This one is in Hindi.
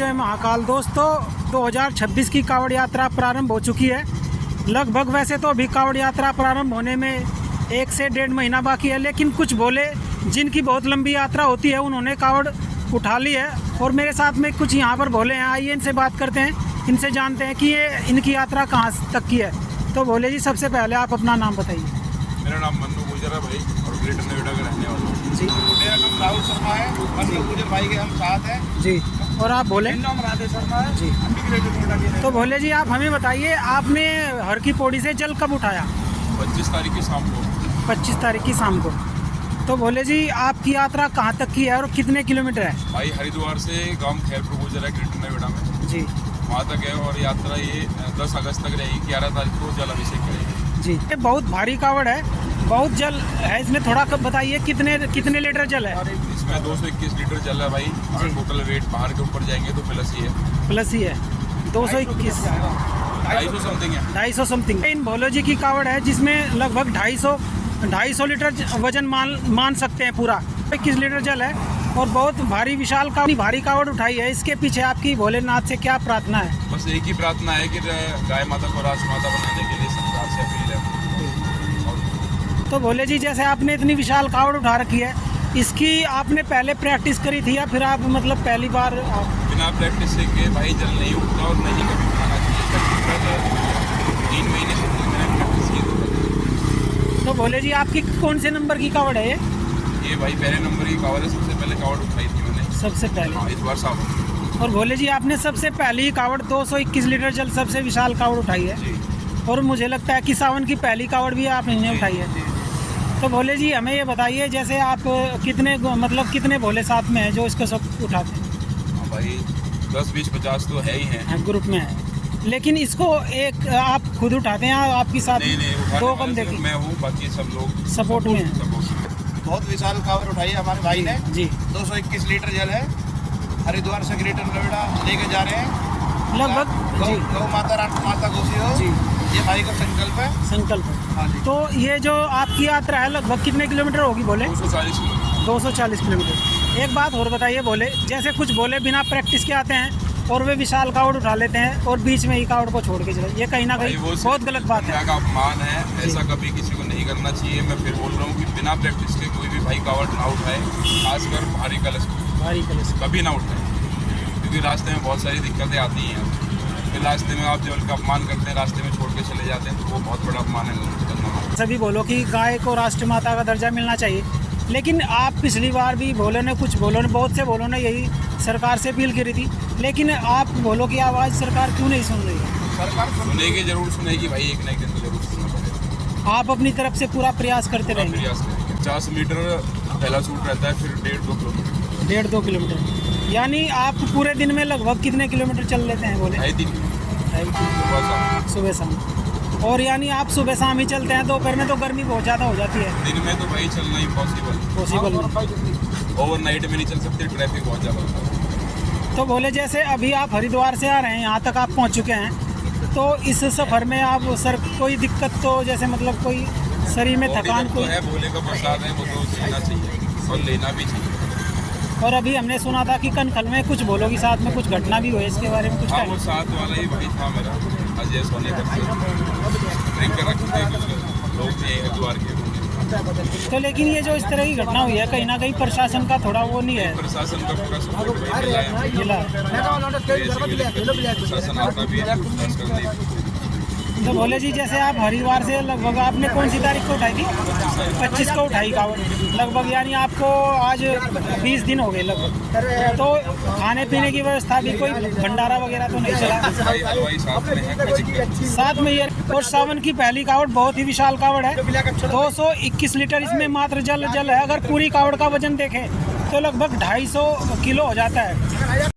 जय महाकाल। दोस्तों 2026 की कावड़ यात्रा प्रारंभ हो चुकी है। लगभग वैसे तो अभी कावड़ यात्रा प्रारंभ होने में 1 से 1.5 महीना बाकी है, लेकिन कुछ भोले जिनकी बहुत लंबी यात्रा होती है उन्होंने कावड़ उठा ली है। और मेरे साथ में कुछ यहाँ पर भोले हैं, आइए इनसे बात करते हैं, इनसे जानते हैं कि ये इनकी यात्रा कहाँ तक की है। तो भोले जी, सबसे पहले आप अपना नाम बताइए। मेरा नाम मन्नू गुजर है भाई, और ग्रेटर नोएडा का रहने वाला हूँ जी। मेरा नाम राहुल शर्मा है, मन्नू गुजर भाई के हम साथ हैं जी। और आप भोले? मेरा नाम राधे शर्मा है जी। हम भी ग्रेटर नोएडा के हैं। तो भोले जी, आप हमें बताइए, आपने हर की पौड़ी से जल कब उठाया? 25 तारीख की शाम को। 25 तारीख की शाम को। तो भोले जी, आपकी यात्रा कहाँ तक की है और कितने किलोमीटर है? भाई हरिद्वार से गांव खैरपुर गुजर है ग्रेटर नोएडा में जी वहाँ तक है, और यात्रा ये 10 अगस्त तक रहेगी। 11 तारीख को जल अभिषेक करेगी जी। ये बहुत भारी कावड़ है, बहुत जल है इसमें, थोड़ा बताइए कितने लीटर जल है? इसमें 221 लीटर जल है भाई, और टोटल वेट बाहर के ऊपर जाएंगे तो प्लस ही है। प्लस ही है 221, 250 समथिंग है। 250 समथिंग। इन भोले जी की कावड़ है जिसमें लगभग 250 लीटर वजन मान सकते हैं पूरा। 21 लीटर जल है और बहुत भारी विशाल भारी कावड़ उठाई है। इसके पीछे आपकी भोलेनाथ से क्या प्रार्थना है? बस एक ही प्रार्थना है कि गाय माता को राजमाता बनाने के लिए सरकार से अपील है। तो भोले जी, जैसे आपने इतनी विशाल कावड़ उठा रखी है, इसकी आपने पहले प्रैक्टिस करी थी या फिर आप मतलब पहली बार? बिना प्रैक्टिस के भाई जल नहीं उठता और नहीं कभी उठाना चाहिए। 3 महीने से मैंने प्रैक्टिस की थी। तो भोले जी, आपकी कौन से नंबर की कावड़ है ये भाई पहले नंबर की कावड़ है, सबसे पहले कावड़ उठाई थी मैंने सबसे पहले। इस बार सावन। और भोले जी, आपने सबसे पहली कावड़ 221 लीटर जल सबसे विशाल कावड़ उठाई है। जी और मुझे लगता है कि सावन की पहली कावड़ भी आपने उठाई है। जी। तो भोले जी, हमें ये बताइए, जैसे आप कितने भोले साथ में हैं जो इसको सब उठाते हैं? हाँ भाई 10, 20, 50 तो है ही हैं। ग्रुप में है, लेकिन इसको एक आप खुद उठाते हैं, आपकी साथ नहीं उठाने दो वाले कम सिर्फ देखिए मैं हूँ, बाकी सब लोग सपोर्ट में है। बहुत विशाल कावड़ उठाई है हमारे भाई ने। जी। 221 लीटर जल है, हरिद्वार से ग्रेटर नोएडा लेके जा रहे हैं। लगभग जी। गौ माता राष्ट्र माता घोषित हो जी। ये भाई का संकल्प है। संकल्प है। हाँ जी। तो ये जो आपकी यात्रा है लगभग कितने किलोमीटर होगी बोले? 240 किलोमीटर। 240 किलोमीटर। एक बात और बताइए बोले, जैसे कुछ बोले बिना प्रैक्टिस के आते हैं और वे विशाल कावड़ उठा लेते हैं और बीच में ही कावड़ को छोड़ के चले, ये कहीं ना कहीं बहुत गलत बात है। का अपमान है, ऐसा कभी किसी को नहीं करना चाहिए। मैं फिर बोल रहा हूँ कि बिना प्रैक्टिस के कोई भी भाई कावड़ ना उठाए, खासकर भारी कलश कभी ना उठाए, क्योंकि रास्ते में बहुत सारी दिक्कतें आती हैं। फिर रास्ते में आप जल का अपमान करते हैं, रास्ते में छोड़ के चले जाते हैं, तो वो बहुत बड़ा अपमान है। सभी बोलो कि गाय को राष्ट्र माता का दर्जा मिलना चाहिए, लेकिन आप पिछली बार भी बोलो ने बहुत से बोलो ने यही सरकार से अपील करी थी, लेकिन आप बोलो की आवाज़ सरकार क्यों नहीं सुन रही है? सरकार सुनेगी, जरूर सुनेगी भाई, एक ना एक दिन तो जरूर सुनना पड़ेगा। आप अपनी तरफ से पूरा प्रयास करते रहेंगे? प्रयास करेंगे। 50 मीटर पहला सूट रहता है, फिर 1.5-2 किलोमीटर। 1.5-2 किलोमीटर। यानी आप पूरे दिन में लगभग कितने किलोमीटर चल लेते हैं बोले? 2.5 सुबह शाम। और यानी आप सुबह शाम ही चलते हैं? दोपहर में तो गर्मी बहुत ज़्यादा हो जाती है। दिन में तो भाई चलना पॉसिबल नहीं, ओवरनाइट में नहीं चल सकते, ट्रैफिक बहुत ज़्यादा होता है। तो बोले, जैसे अभी आप हरिद्वार से आ रहे हैं, यहाँ तक आप पहुँच चुके हैं, तो इस सफ़र में आप कोई दिक्कत तो जैसे मतलब कोई शरीर में थकान तो है, भोले का प्रसाद है, वो तो लेना चाहिए और लेना भी चाहिए। और अभी हमने सुना था कि कनखल में कुछ भोलों के साथ में कुछ घटना भी हुई, इसके बारे में कुछ हाँ, वो साथ वाला ही भाई था मेरा, अजय सोनेकर से ड्रिंक कर रखे थे कुछ लोग थे हरिद्वार के। तो लेकिन ये जो इस तरह की घटना हुई है, कहीं ना कहीं प्रशासन का थोड़ा वो नहीं है? प्रशासन का पूरा सपोर्ट भाई मिला है। मिला। प्रशासन आता भी है, पूछताछ करने भी। तो भोले जी, जैसे आप हरिद्वार से लगभग आपने कौन सी तारीख को उठाई थी? 25 को उठाई कावड़ लगभग, यानी आपको आज 20 दिन हो गए लगभग। तो खाने पीने की व्यवस्था भी, कोई भंडारा वगैरह तो नहीं चला? हलवाई साथ में है, कोई दिक्कत नहीं। साथ में ये। और सावन की पहली कावड़ बहुत ही विशाल कावड़ है, 221 लीटर इसमें मात्र जल है। अगर पूरी कावड़ का वजन देखें तो लगभग 250 किलो हो जाता है।